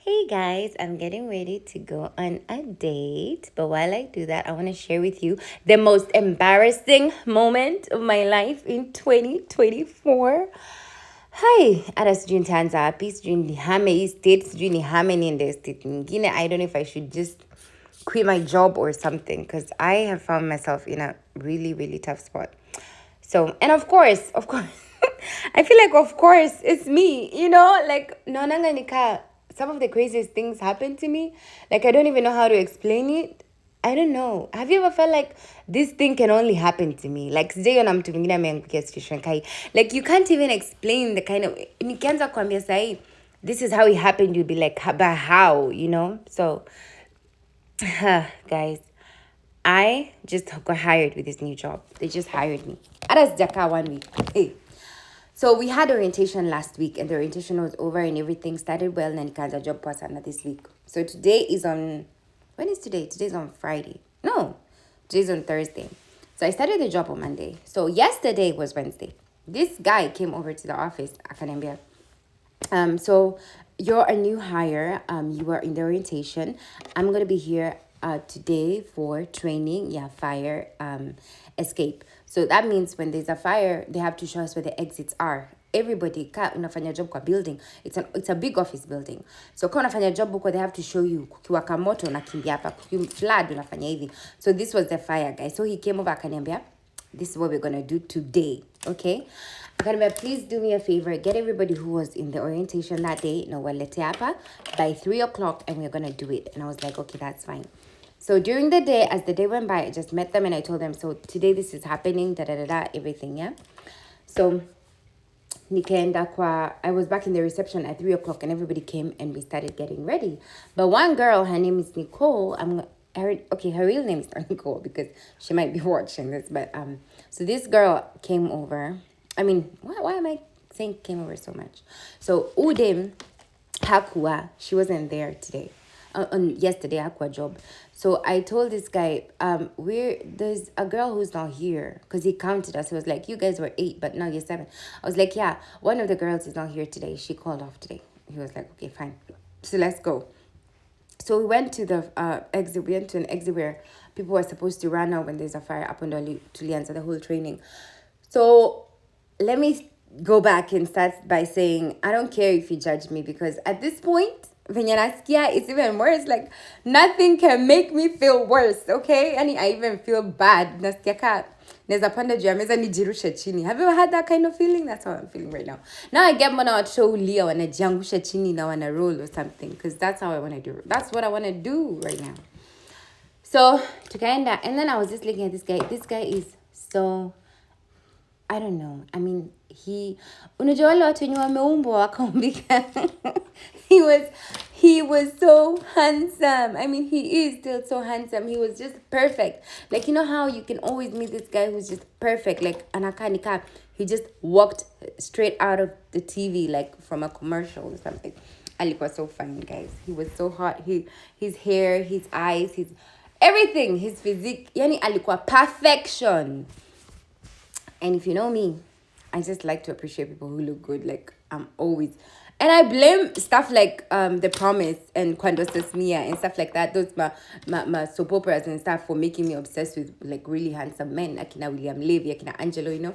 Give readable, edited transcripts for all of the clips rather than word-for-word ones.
Hey guys, I'm getting ready to go on a date. But while I do that, I want to share with you the most embarrassing moment of my life in 2024. Hi, hata sijui nitaanza wapi, sijui nihame hii state, sijui nihame niende state nyingine. I don't know if I should just quit my job or something because I have found myself in a really, really tough spot. So, and of course, I feel like, of course, it's me, like, naonanga some of the craziest things happen to me. Like, I don't even know how to explain it. I don't know. Have you ever felt like this thing can only happen to me? Like, sijaiona mtu mwingine ameangukia situation kai. Like, you can't even explain the kind of... Nikianza kuambia sahi, this is how it happened, you'll be like, but how? So, guys, I just got hired with this new job. They just hired me. Aras Jaka 1 week. Hey. So we had orientation last week and the orientation was over and everything started well and nikaanza job pasana this week. So today is on... When is today? Today's on Friday. No, today's on Thursday. So I started the job on Monday. So yesterday was Wednesday. This guy came over to the office, akaniambia, so you're a new hire. You are in the orientation. I'm gonna be here today for training. Yeah, fire escape. So that means when there's a fire, they have to show us where the exits are. Everybody ka unafanya job kwa building. It's a big office building. So ka unafanya job huko, they have to show you kukiwa kamoto unakimbia hapa, kukiwa flood unafanya hivi. So this was the fire guy. So he came over akaniambia, this is what we're gonna do today. Okay. Please do me a favor. Get everybody who was in the orientation that day, by 3 o'clock, and we're going to do it. And I was like, okay, that's fine. So during the day, as the day went by, I just met them and I told them, so today this is happening, everything, yeah? So I was back in the reception at 3 o'clock and everybody came and we started getting ready. But one girl, her name is Nicole. Her real name is not Nicole because she might be watching this. But so this girl came over. I mean, why am I saying came over so much? So Udem Hakua, she wasn't there today. On yesterday, Aqua job. So I told this guy, there's a girl who's not here because he counted us. He was like, you guys were 8, but now you're 7. I was like, yeah, one of the girls is not here today. She called off today. He was like, okay, fine. So let's go. So we went to the exit. We went to an exit where people were supposed to run out when there's a fire up on the whole training. So let me go back and start by saying, I don't care if you judge me because at this point, venye nasikia, it's even worse. Like, nothing can make me feel worse, okay? And I even feel bad. Nasikia ka, neza panda juu ya meza nijirushe chini. Have you ever had that kind of feeling? That's how I'm feeling right now. Now I get mbona watoto ulia wanajiangusha chini na wana roll or something. Because that's how I want to do. That's what I want to do right now. So, tukaenda. And then I was just looking at this guy. This guy is so... I don't know. I mean, unajua wale watu wenye wameumbwa wakaumbika. He was so handsome. I mean, he is still so handsome. He was just perfect. Like, you know how you can always meet this guy who's just perfect. Like, anakanika. He just walked straight out of the TV, like from a commercial or something. Alikuwa so fine, guys. He was so hot. His hair, his eyes, his everything, his physique. Yani alikuwa perfection. And if you know me, I just like to appreciate people who look good. Like, I'm always... And I blame stuff like The Promise and Quando Sesmia and stuff like that. Those my soap operas and stuff for making me obsessed with, like, really handsome men. Akina William Levy, Akina Angelo.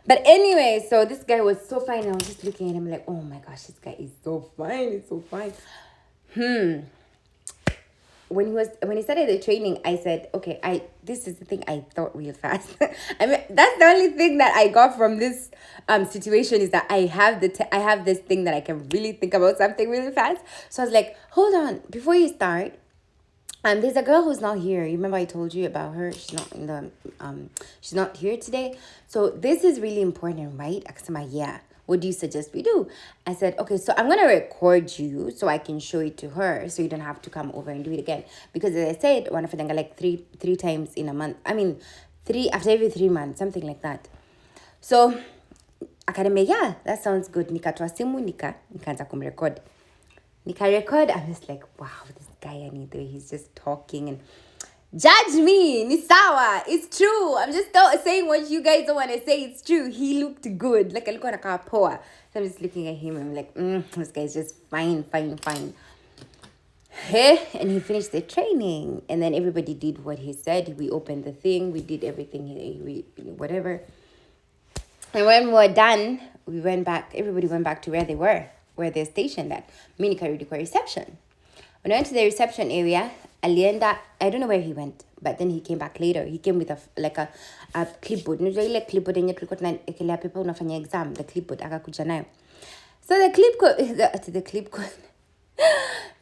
But anyway, so this guy was so fine. I was just looking at him like, oh my gosh, this guy is so fine. He's so fine. When he started the training, I said, okay, this is the thing I thought real fast. I mean, that's the only thing that I got from this situation is that I have this thing that I can really think about something really fast. So I was like, hold on, before you start, there's a girl who's not here. You remember I told you about her? She's not here today. So this is really important, right? Akasema, yeah. What do you suggest we do? I said, okay, so I'm going to record you so I can show it to her so you don't have to come over and do it again. Because as I said, one of them like three times in a month. I mean, after every 3 months, something like that. So, akademe, yeah, that sounds good. Nikatoa simu, nikaanza kumrecord. Nika-record, I'm just like, wow, this guy, anyway, he's just talking and... Judge me, ni sawa. It's true. I'm just saying what you guys don't want to say. It's true. He looked good. Like, alikuwa anakaa poa. So I'm just looking at him. I'm like, this guy's just fine. Hey, and he finished the training, and then everybody did what he said. We opened the thing, we did everything, whatever. And when we were done, we went back. Everybody went back to where they're stationed at. Me nikarudi kwa reception. When I went to the reception area, alienda, I don't know where he went, but then he came back later. He came with a clipboard. Unajua ile clipboard yenye tulikuwa tunaekelea paper unafanya exam, the clipboard akakuja nayo. So the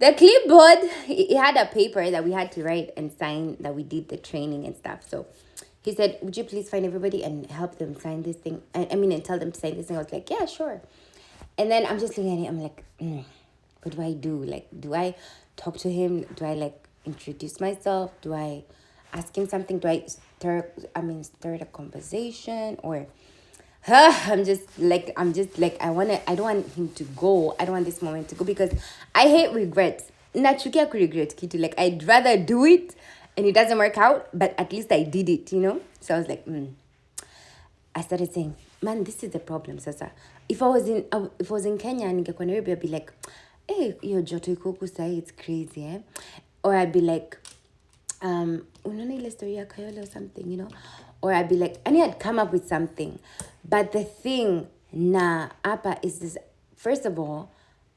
the clipboard, it had a paper that we had to write and sign that we did the training and stuff. So he said, would you please find everybody and help them sign this thing? And tell them to sign this thing. I was like, yeah, sure. And then I'm just looking at it. I'm like, what do I do? Like, do I talk to him? Do I like introduce myself? Do I ask him something? Do I start a conversation? Or I'm just like, I don't want him to go. I don't want this moment to go because I hate regret. Nachukia regret kitu. Like, I'd rather do it and it doesn't work out, but at least I did it, you know? So I was like, I started saying, man, this is the problem, sasa. If I was in Kenya, ningekuwa Nairobi, I'd be like, hey, yo joto iko huku sahi, it's crazy, eh? Or I'd be like, unaona ile story ya Kayole or something, you know? Or I'd be like, I'd come up with something. But the thing, apa is this, first of all,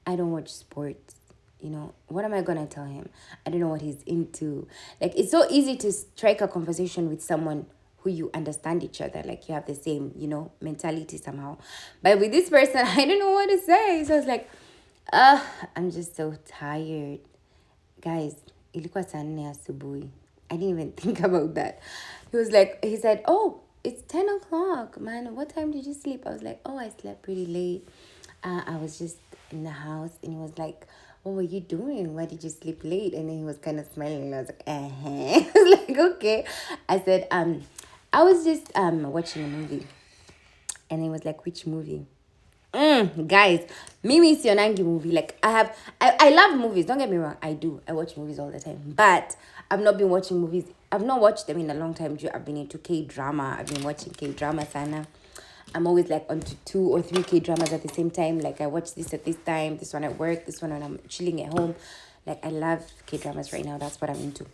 I don't watch sports. You know, what am I going to tell him? I don't know what he's into. Like, it's so easy to strike a conversation with someone who you understand each other. Like, you have the same, you know, mentality somehow. But with this person, I don't know what to say. So I was like, I'm just so tired. Guys, ilikuwa saa 4 asubuhi. I didn't even think about that. He said, oh, it's 10 o'clock, man. What time did you sleep? I was like, oh, I slept pretty late. I was just in the house. And he was like, what were you doing? Why did you sleep late? And then he was kind of smiling. And I was like, I was like, okay. I said, I was just watching a movie. And he was like, which movie? Guys, mimi sionangi movie. Like, I love movies. Don't get me wrong. I do. I watch movies all the time. But I've not been watching movies. I've not watched them in a long time. I've been into K-drama. I've been watching K-drama sana. I'm always like onto 2 or 3 K-dramas at the same time. Like, I watch this at this time, this one at work, this one when I'm chilling at home. Like, I love K-dramas right now. That's what I'm into.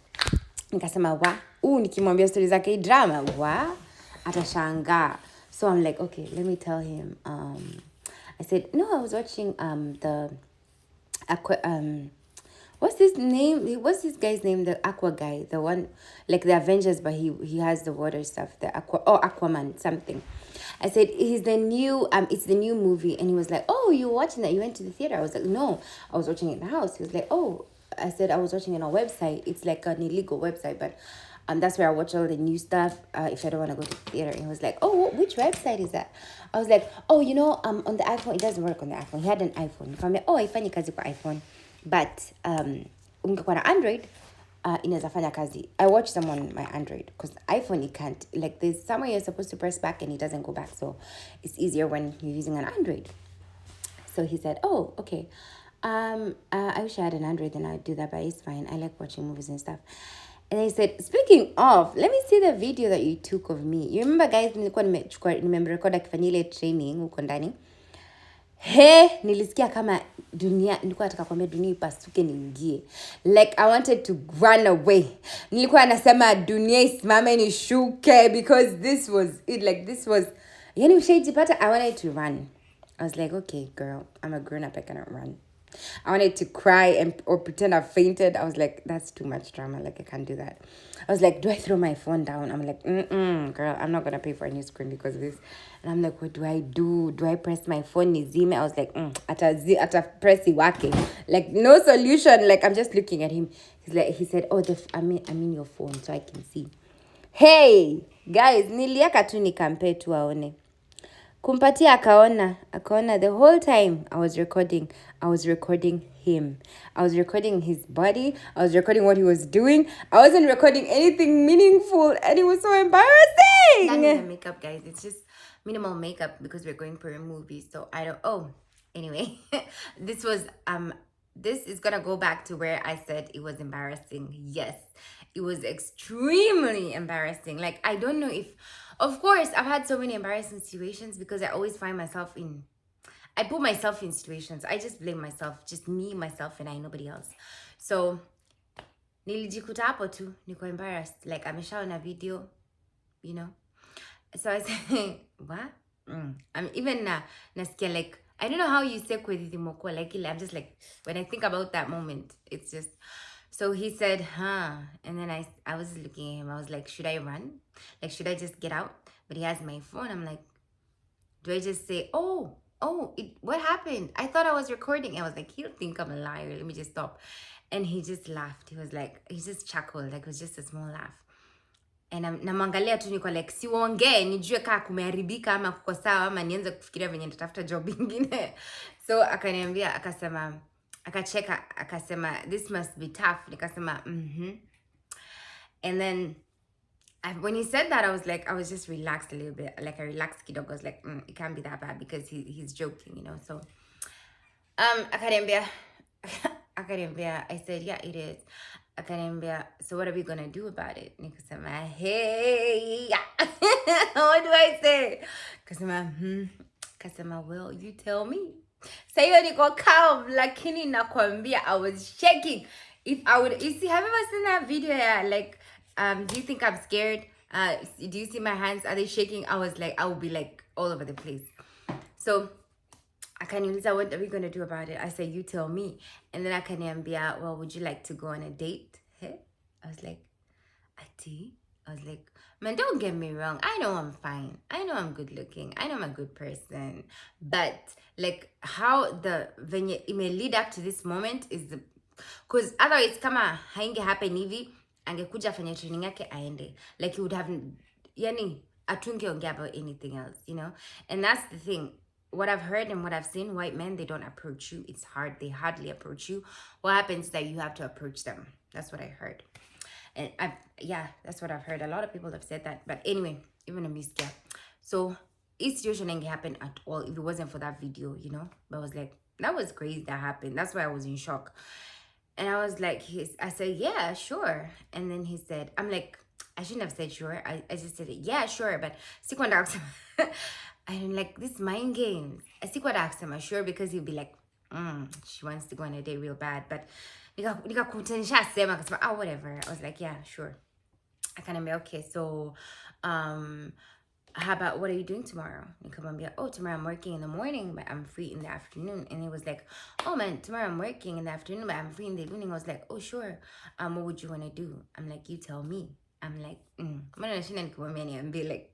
Nikasema nikimwambia story za K-drama, atashangaa. So I'm like, okay, let me tell him. I said, no, I was watching what's his name? What's this guy's name? The Aqua guy, the one like the Avengers, but he has the water stuff. The Aquaman something. I said it's the new movie, and he was like, oh, you were watching that? You went to the theater? I was like, no, I was watching it in the house. He was like, oh, I said I was watching it on a website. It's like an illegal website, but that's where I watch all the new stuff if I don't want to go to the theater. And he was like, oh, which website is that? I was like, oh, you know, on the iPhone, it doesn't work on the iPhone. He had an iPhone. I'm like, oh, haifanyi kazi kwa iPhone. But ungekuwa na Android, inaweza fanya kazi. I watched them on my Android because iPhone, you can't. Like, there's somewhere you're supposed to press back and it doesn't go back. So it's easier when you're using an Android. So he said, oh, okay. I wish I had an Android and I'd do that, but it's fine. I like watching movies and stuff. And he said, speaking of, let me see the video that you took of me. You remember, guys, nilikuwa nimerecord akifanya ile training huko ndani. Nilisikia kama dunia, nilikuwa nataka kuambia dunia ipasuke niingie. Like, I wanted to run away. Nilikuwa nasema dunia isimame nishuke because this was it. Like, this was, yani ushaijipata, I wanted to run. I was like, okay, girl, I'm a grown up, I cannot run. I wanted to cry or pretend I fainted. I was like, that's too much drama. Like, I can't do that. I was like, do I throw my phone down? I'm like, girl, I'm not going to pay for a new screen because of this. And I'm like, what do I do? Do I press my phone? Nizime? I was like, ata press iwake. Like, no solution. Like, I'm just looking at him. He said, oh, I mean your phone so I can see. Hey, guys, niliaka tu nikampe tu aone. Kumpatia akaona the whole time I was recording him. I was recording his body. I was recording what he was doing. I wasn't recording anything meaningful and it was so embarrassing. Not even makeup, guys. It's just minimal makeup because we're going for a movie. So anyway, this is gonna go back to where I said it was embarrassing. Yes, it was extremely embarrassing. Like, I don't know if, of course, I've had so many embarrassing situations because I always find myself I put myself in situations. I just blame myself, just me, myself, and nobody else. So nilijikuta hapo tu niko embarrassed, like ameshaona video, you know. So I said, what? I'm even nasikia, like, I don't know how you say kwethithimoko, like, I'm just like, when I think about that moment, it's just. So he said, huh. And then I was looking at him. I was like, should I run? Like, should I just get out? But he has my phone. I'm like, do I just say, what happened? I thought I was recording. I was like, he'll think I'm a liar. Let me just stop. And he just laughed. He was like, he just chuckled. Like, it was just a small laugh. And namwangalia tu niko like, siongee nijue kaa kumeharibika ama kuko sawa ama nianze kufikiria venye nitatafuta job ingine. So akaniambia, akasema, akacheka, akasema, this must be tough. Nikasema, And then when he said that, I was just relaxed a little bit. Like a relaxed kid. I was like, it can't be that bad because he's joking, you know. So, akaniambia, I said, yeah, it is. Akaniambia, so what are we gonna do about it? Nikasema, hey, what do I say? Kasema, well, you tell me. Say niko calm, lakini nakwambia, I was shaking. If I would, you see, have you ever seen that video? Yeah, like, do you think I'm scared? Do you see my hands? Are they shaking? I was like, I would be like all over the place. So akaniuliza, what are we gonna do about it? I said, you tell me. And then akaniambia, well, would you like to go on a date? Hey? I was like, ati? I was like, man, don't get me wrong. I know I'm fine. I know I'm good looking. I know I'm a good person. But like how venye it may lead up to this moment is the, because otherwise kama hainge happen hivi, angekuja fanya training yake aende. Like he would have, yani, atungeongea about anything else, you know? And that's the thing. What I've heard and what I've seen, white men, they don't approach you. It's hard. They hardly approach you. What happens is that you have to approach them. That's what I heard. And that's what I've heard. A lot of people have said that. But anyway, even a miss. So this situation ain't happen at all if it wasn't for that video, you know? But I was like, that was crazy that happened. That's why I was in shock. And I was like, I said, yeah, sure. And then he said, I'm like, I shouldn't have said sure. I just said, yeah, sure. But I'm like, this mind games. I see what asked him, sure, because he'd be like, she wants to go on a date real bad. But whatever. I was like, yeah, sure. I kind of be okay. So, how about what are you doing tomorrow? Tomorrow I'm working in the morning, but I'm free in the afternoon. And he was like, oh man, tomorrow I'm working in the afternoon, but I'm free in the evening. I was like, oh sure. What would you want to do? I'm like, you tell me. I'm like, and be like,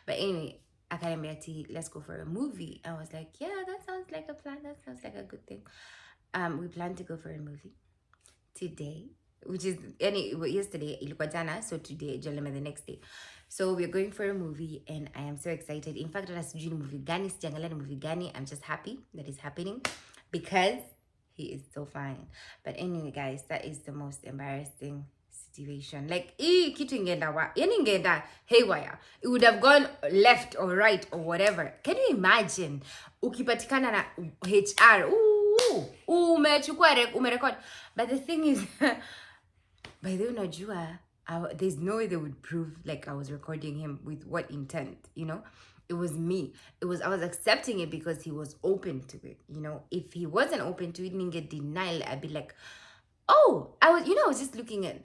but anyway, Akaniambia, let's go for a movie. I was like, yeah, that sounds like a plan. That sounds like a good thing. We plan to go for a movie today, which is yesterday, ilikuwa jana, so today, Jalema the next day. So we're going for a movie and I am so excited. In fact, sijui ni movie gani, sijangalia ni movie gani. I'm just happy that it's happening because he is so fine. But anyway, guys, that is the most embarrassing situation. Like, kitu ingenda haywire. It would have gone left or right or whatever. Can you imagine? Ukipatikana na HR. Umerecord. But the thing is, by the way, unajua, there's no way they would prove like I was recording him with what intent, you know? It was me. I was accepting it because he was open to it, you know? If he wasn't open to it, ninge denial, I'd be like, I was just looking at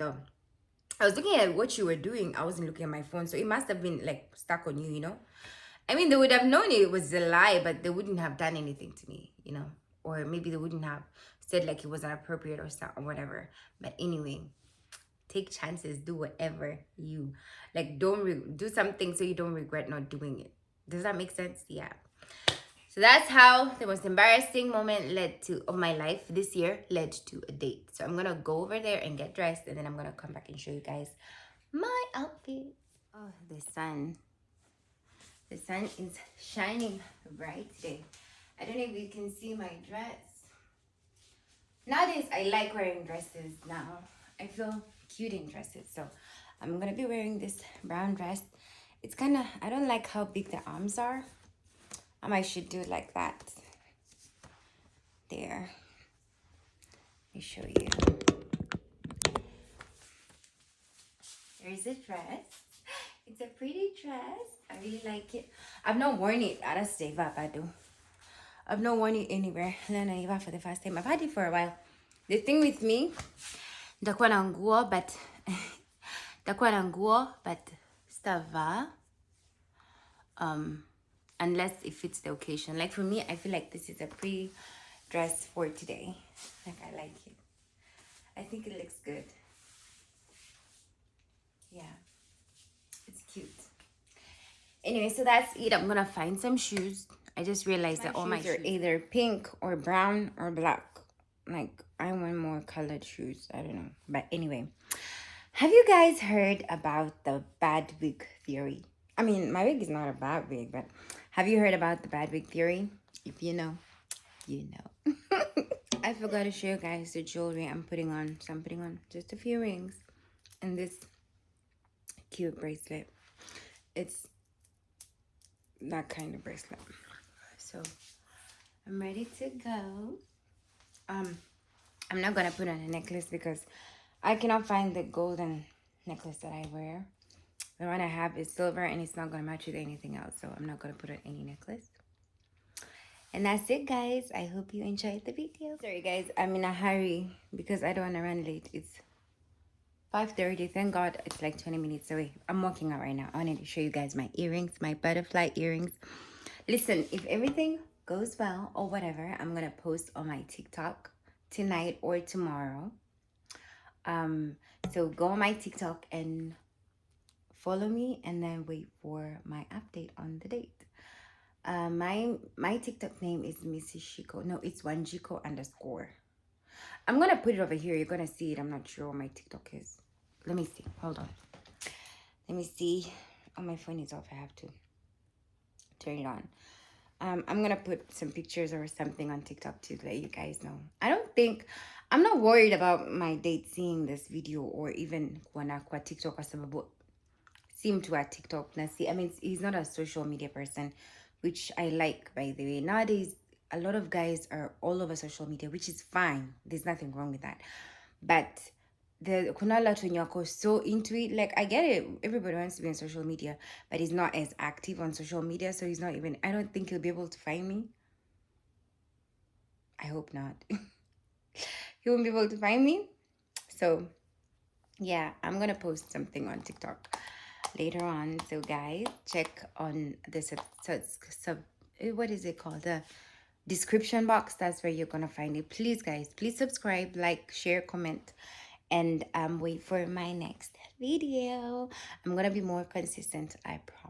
what you were doing. I wasn't looking at my phone. So it must have been like stuck on you, you know? I mean, they would have known it was a lie, but they wouldn't have done anything to me, you know? Or maybe they wouldn't have said like it was inappropriate or whatever. But anyway, take chances, do whatever you like. Don't do something so you don't regret not doing it. Does that make sense? Yeah. So that's how the most embarrassing moment of my life this year led to a date. So I'm gonna go over there and get dressed, and then I'm gonna come back and show you guys my outfit. Oh, the sun is shining bright today. I don't know if you can see my dress. Nowadays, I like wearing dresses now. I feel cute in dresses. So I'm going to be wearing this brown dress. It's kind of, I don't like how big the arms are. I should do it like that. There. Let me show you. There's a dress. It's a pretty dress. I really like it. I've not worn it. I just save up, I do. I've not worn it anywhere. And then I for the first time. I've had it for a while. The thing with me, nitakuwa na nguo but nitakuwa na nguo but stava unless if it's the occasion. Like for me, I feel like this is a pretty dress for today. Like I like it. I think it looks good. Yeah, it's cute. Anyway, so that's it. I'm gonna find some shoes. I just realized that all my shoes are either pink or brown or black. Like I want more colored shoes. I don't know. But anyway, have you guys heard about the bad wig theory? I mean, my wig is not a bad wig, but have you heard about the bad wig theory? If you know, you know. I forgot to show you guys the jewelry I'm putting on. So I'm putting on just a few rings and this cute bracelet. It's that kind of bracelet. So I'm ready to go. I'm not gonna put on a necklace because I cannot find the golden necklace that I wear. The one I have is silver and it's not gonna match with anything else, so I'm not gonna put on any necklace. And that's it, guys. I hope you enjoyed the video. Sorry guys, I'm in a hurry because I don't want to run late. It's 5:30. Thank God it's like 20 minutes away. I'm walking out right now. I wanted to show you guys my earrings, my butterfly earrings. Listen, if everything goes well or whatever, I'm gonna post on my TikTok tonight or tomorrow. So go on my TikTok and follow me and then wait for my update on the date. My TikTok name is Missy Shiko. No, it's Wanjiko_. I'm gonna put it over here. You're gonna see it. I'm not sure what my TikTok is. Let me see. Hold on. Let me see. Oh, my phone is off. I have to turn it on. I'm gonna put some pictures or something on TikTok to let you guys know. I'm not worried about my date seeing this video or even kwa TikTok or sababu seem to at TikTok nasi. I mean, he's not a social media person, which I like, by the way. Nowadays, a lot of guys are all over social media, which is fine. There's nothing wrong with that. But the kunala tunyako so into it. Like, I get it. Everybody wants to be on social media, but he's not as active on social media. So he's not even, I don't think he'll be able to find me. I hope not. He won't be able to find me. So yeah, I'm going to post something on TikTok later on. So guys, check on the what is it called, the description box. That's where you're gonna find it. Please guys, please subscribe, like, share, comment, and wait for my next video. I'm gonna be more consistent, I promise.